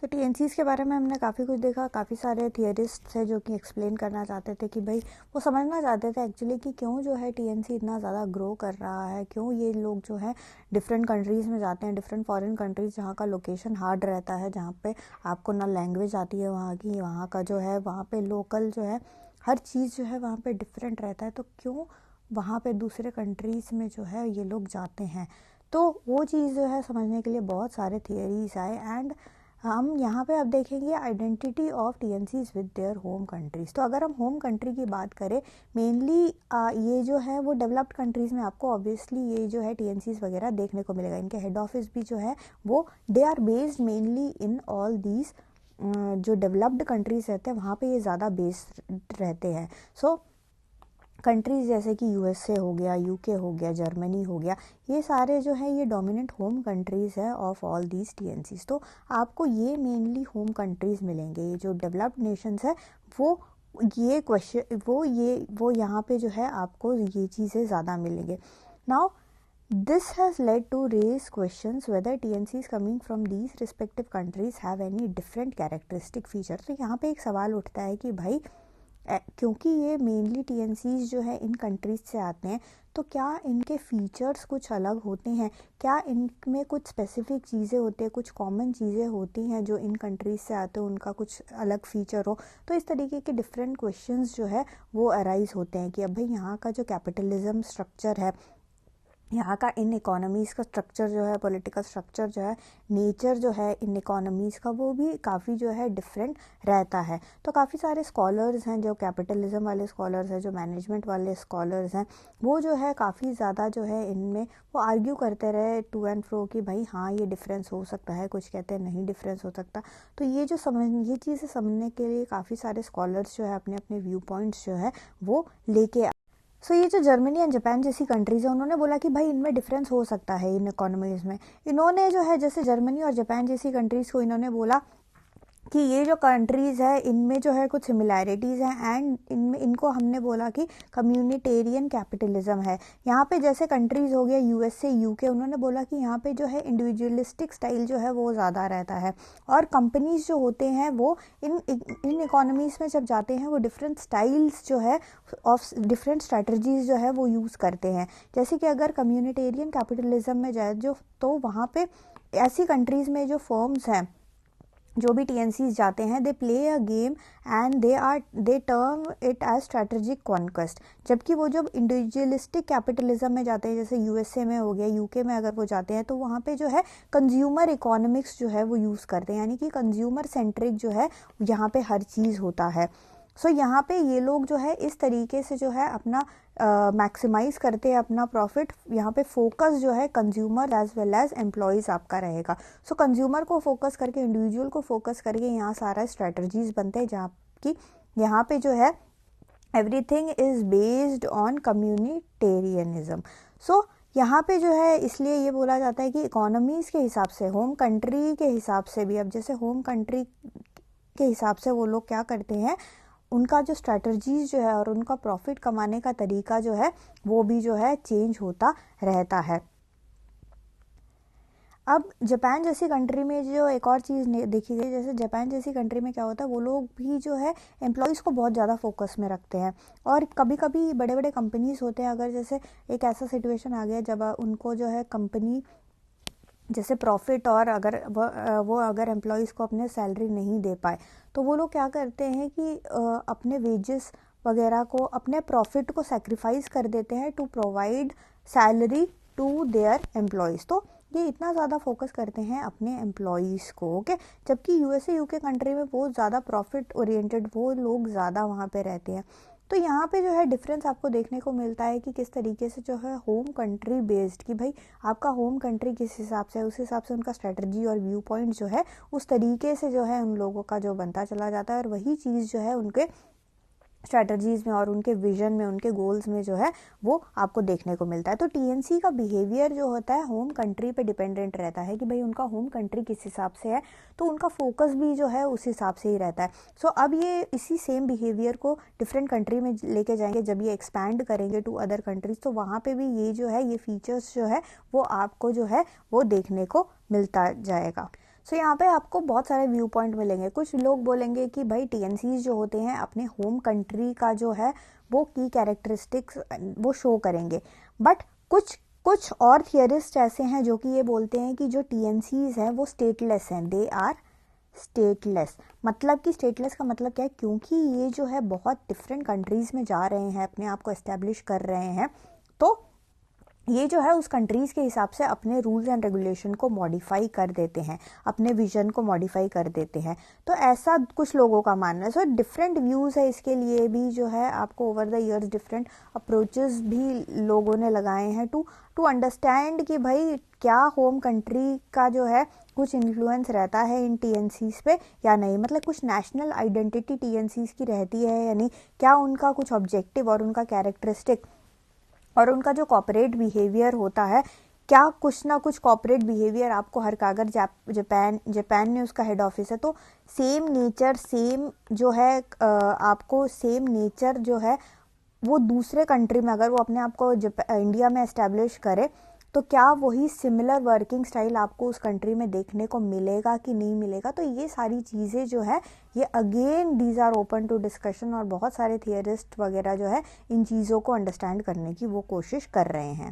तो टीएनसीज़ के बारे में हमने काफ़ी कुछ देखा, काफ़ी सारे थियरिस्ट थे जो कि एक्सप्लेन करना चाहते थे कि भाई वो समझना चाहते थे एक्चुअली कि क्यों जो है टीएनसी इतना ज़्यादा ग्रो कर रहा है, क्यों ये लोग जो है डिफरेंट कंट्रीज़ में जाते हैं, डिफरेंट फॉरेन कंट्रीज़ जहाँ का लोकेशन हार्ड रहता है, जहाँ पे आपको ना लैंग्वेज आती है वहाँ की, वहाँ का जो है वहाँ पे लोकल जो है हर चीज़ जो है वहाँ पे डिफरेंट रहता है, तो क्यों वहाँ पे दूसरे कंट्रीज़ में जो है ये लोग जाते हैं। तो वो चीज़ जो है समझने के लिए बहुत सारे थियरीज आए एंड हम यहाँ पे अब देखेंगे identity of TNCs with their home countries. तो अगर हम होम कंट्री की बात करें मेनली ये जो है वो डेवलप्ड कंट्रीज़ में आपको ऑब्वियसली ये जो है टीएनसीज वगैरह देखने को मिलेगा। इनके हेड ऑफिस भी जो है वो they are based mainly in all these जो डेवलप्ड कंट्रीज़ रहते हैं वहाँ पे ये ज़्यादा बेस्ड रहते हैं। सो कंट्रीज़ जैसे कि यूएसए हो गया, यूके हो गया, जर्मनी हो गया, ये सारे जो है ये डोमिनेंट होम कंट्रीज़ है ऑफ ऑल दीज टीएनसीज। तो आपको ये मेनली होम कंट्रीज़ मिलेंगे। ये जो डेवलप्ड नेशंस है वो ये क्वेश्चन वो यहाँ पे जो है आपको ये चीज़ें ज़्यादा मिलेंगे। Now this has led to raise questions whether TNCs coming from these respective countries have any different characteristic feature। तो यहाँ पे एक सवाल उठता है कि भाई क्योंकि ये मेनली टीएनसीज जो है इन कंट्रीज से आते हैं तो क्या इनके फीचर्स कुछ अलग होते हैं, क्या इनमें कुछ स्पेसिफिक चीज़ें होती हैं, कुछ कॉमन चीज़ें होती हैं जो इन कंट्रीज से आते हैं उनका कुछ अलग फीचर हो। तो इस तरीके के डिफरेंट क्वेश्चंस जो है वो अराइज होते हैं कि अब भाई यहाँ का जो कैपिटलिज्म स्ट्रक्चर है, यहाँ का इन इकोनॉमीज़ का स्ट्रक्चर जो है, पॉलिटिकल स्ट्रक्चर जो है, नेचर जो है इन इकोनॉमीज़ का वो भी काफ़ी जो है डिफरेंट रहता है। तो काफ़ी सारे स्कॉलर्स हैं जो कैपिटलिज्म वाले स्कॉलर्स हैं, जो मैनेजमेंट वाले स्कॉलर्स हैं, वो जो है काफ़ी ज़्यादा जो है इनमें वो आर्ग्यू करते रहे टू एंड फ्रो कि भाई हाँ ये डिफरेंस हो सकता है, कुछ कहते हैं नहीं डिफरेंस हो सकता। तो ये चीज़ें समझने के लिए काफ़ी सारे स्कॉलर्स जो है अपने अपने व्यू पॉइंट्स जो है वो लेके सो ये जो जर्मनी एंड जापान जैसी कंट्रीज़ है उन्होंने बोला कि भाई इनमें डिफरेंस हो सकता है इन इकोनॉमीज़ में। इन्होंने जो है जैसे जर्मनी और जापान जैसी कंट्रीज़ को इन्होंने बोला कि ये जो कंट्रीज़ है इनमें जो है कुछ सिमिलैरिटीज़ हैं एंड इनको हमने बोला कि कम्युनिटेरियन कैपिटलिज्म है। यहाँ पे जैसे कंट्रीज़ हो गया यूएसए, यूके, उन्होंने बोला कि यहाँ पे जो है इंडिविजुअलिस्टिक स्टाइल जो है वो ज़्यादा रहता है और कंपनीज़ जो होते हैं वो इन इकोनॉमीज़ में जब जाते हैं वो डिफरेंट स्टाइल्स जो है ऑफ डिफरेंट स्ट्रैटजीज़ जो है वो यूज़ करते हैं। जैसे कि अगर कम्युनिटेरियन कैपिटलिज्म में जाए जो तो वहाँ पे ऐसी कंट्रीज़ में जो फर्म्स हैं, जो भी टीएनसीज जाते हैं, they play a game and they term it as strategic conquest. जबकि वो जब इंडिविजुअलिस्टिक कैपिटलिज्म में जाते हैं जैसे यूएसए में हो गया, यूके में अगर वो जाते हैं तो वहाँ पे जो है कंज्यूमर इकोनॉमिक्स जो है वो यूज़ करते हैं, यानी कि कंज्यूमर सेंट्रिक जो है यहाँ पे हर चीज़ होता है। सो यहाँ पे ये लोग जो है इस तरीके से जो है अपना मैक्सिमाइज़ करते हैं अपना प्रॉफिट। यहाँ पे फोकस जो है consumer as well as employees आपका रहेगा। सो कंज्यूमर को फोकस करके, इंडिविजुअल को फोकस करके यहाँ सारा स्ट्रैटजीज बनते हैं जहाँ की यहाँ पे जो है एवरीथिंग इज़ बेस्ड ऑन कम्युनिटेरियनिज्म। सो यहाँ पे जो है इसलिए ये बोला जाता है कि इकोनॉमीज़ के हिसाब से, होम कंट्री के हिसाब से भी, अब जैसे होम कंट्री के हिसाब से वो लोग क्या करते हैं, उनका जो स्ट्रैटजीज जो है और उनका प्रॉफिट कमाने का तरीका जो है वो भी जो है चेंज होता रहता है। अब जापान जैसी कंट्री में जो एक और चीज़ देखी गई, जैसे जापान जैसी कंट्री में क्या होता है, वो लोग भी जो है एम्प्लॉयज़ को बहुत ज़्यादा फोकस में रखते हैं और कभी कभी बड़े बड़े कंपनीज़ होते हैं, अगर जैसे एक ऐसा सिचुएशन आ गया जब उनको जो है कंपनी जैसे प्रॉफिट और अगर वो अगर एम्प्लॉयज़ को अपने सैलरी नहीं दे पाए तो वो लोग क्या करते हैं कि अपने वेजेस वगैरह को, अपने प्रॉफिट को सेक्रीफाइस कर देते हैं to provide salary to their employees. तो ये इतना ज़्यादा फोकस करते हैं अपने एम्प्लॉयज़ को, ओके। जबकि यूएसए यूके कंट्री में बहुत ज़्यादा प्रॉफिट ओरिएंटेड वो लोग ज़्यादा वहाँ पे रहते हैं। तो यहाँ पे जो है डिफरेंस आपको देखने को मिलता है कि किस तरीके से जो है होम कंट्री बेस्ड, कि भाई आपका होम कंट्री किस हिसाब से है उस हिसाब से उनका स्ट्रेटजी और व्यू पॉइंट जो है उस तरीके से जो है उन लोगों का जो बनता चला जाता है और वही चीज़ जो है उनके स्ट्रैटजीज़ में और उनके विजन में, उनके गोल्स में जो है वो आपको देखने को मिलता है। तो टीएनसी का बिहेवियर जो होता है होम कंट्री पे डिपेंडेंट रहता है कि भाई उनका होम कंट्री किस हिसाब से है तो उनका फोकस भी जो है उस हिसाब से ही रहता है। सो अब ये इसी सेम बिहेवियर को डिफरेंट कंट्री में लेके जाएंगे, जब ये एक्सपैंड करेंगे टू अदर कंट्रीज तो वहाँ पे भी ये जो है ये फीचर्स जो है वो आपको जो है वो देखने को मिलता जाएगा। सो यहाँ पे आपको बहुत सारे व्यू पॉइंट मिलेंगे। कुछ लोग बोलेंगे कि भाई टीएनसीज जो होते हैं अपने होम कंट्री का जो है वो की कैरेक्टरिस्टिक्स वो शो करेंगे, बट कुछ कुछ और थियरिस्ट ऐसे हैं जो कि ये बोलते हैं कि जो टीएनसीज हैं वो स्टेटलेस हैं, दे आर स्टेटलेस। मतलब कि स्टेटलेस का मतलब क्या है, क्योंकि ये जो है बहुत डिफरेंट कंट्रीज़ में जा रहे हैं, अपने आप को एस्टेब्लिश कर रहे हैं, तो ये जो है उस कंट्रीज़ के हिसाब से अपने रूल्स एंड रेगुलेशन को मॉडिफाई कर देते हैं, अपने विजन को मॉडिफाई कर देते हैं। तो ऐसा कुछ लोगों का मानना है। सो डिफरेंट व्यूज़ है इसके लिए भी जो है, आपको over the years different approaches भी लोगों ने लगाए हैं टू अंडरस्टैंड कि भाई क्या होम कंट्री का जो है कुछ इन्फ्लुएंस रहता है इन टीएनसीज पे या नहीं, मतलब कुछ नेशनल आइडेंटिटी टीएनसीज की रहती है या नहीं, क्या उनका कुछ ऑब्जेक्टिव और उनका कैरेक्टरिस्टिक और उनका जो कॉर्पोरेट बिहेवियर होता है, क्या कुछ ना कुछ कॉर्पोरेट बिहेवियर आपको हर कागर जापान में उसका हेड ऑफिस है, तो सेम नेचर सेम जो है आपको सेम नेचर जो है वो दूसरे कंट्री में अगर वो अपने आप को इंडिया में एस्टेब्लिश करे तो क्या वही सिमिलर वर्किंग स्टाइल आपको उस कंट्री में देखने को मिलेगा कि नहीं मिलेगा। तो ये सारी चीज़ें जो है ये again these are open to discussion, और बहुत सारे थियरिस्ट वगैरह जो है इन चीज़ों को अंडरस्टैंड करने की वो कोशिश कर रहे हैं।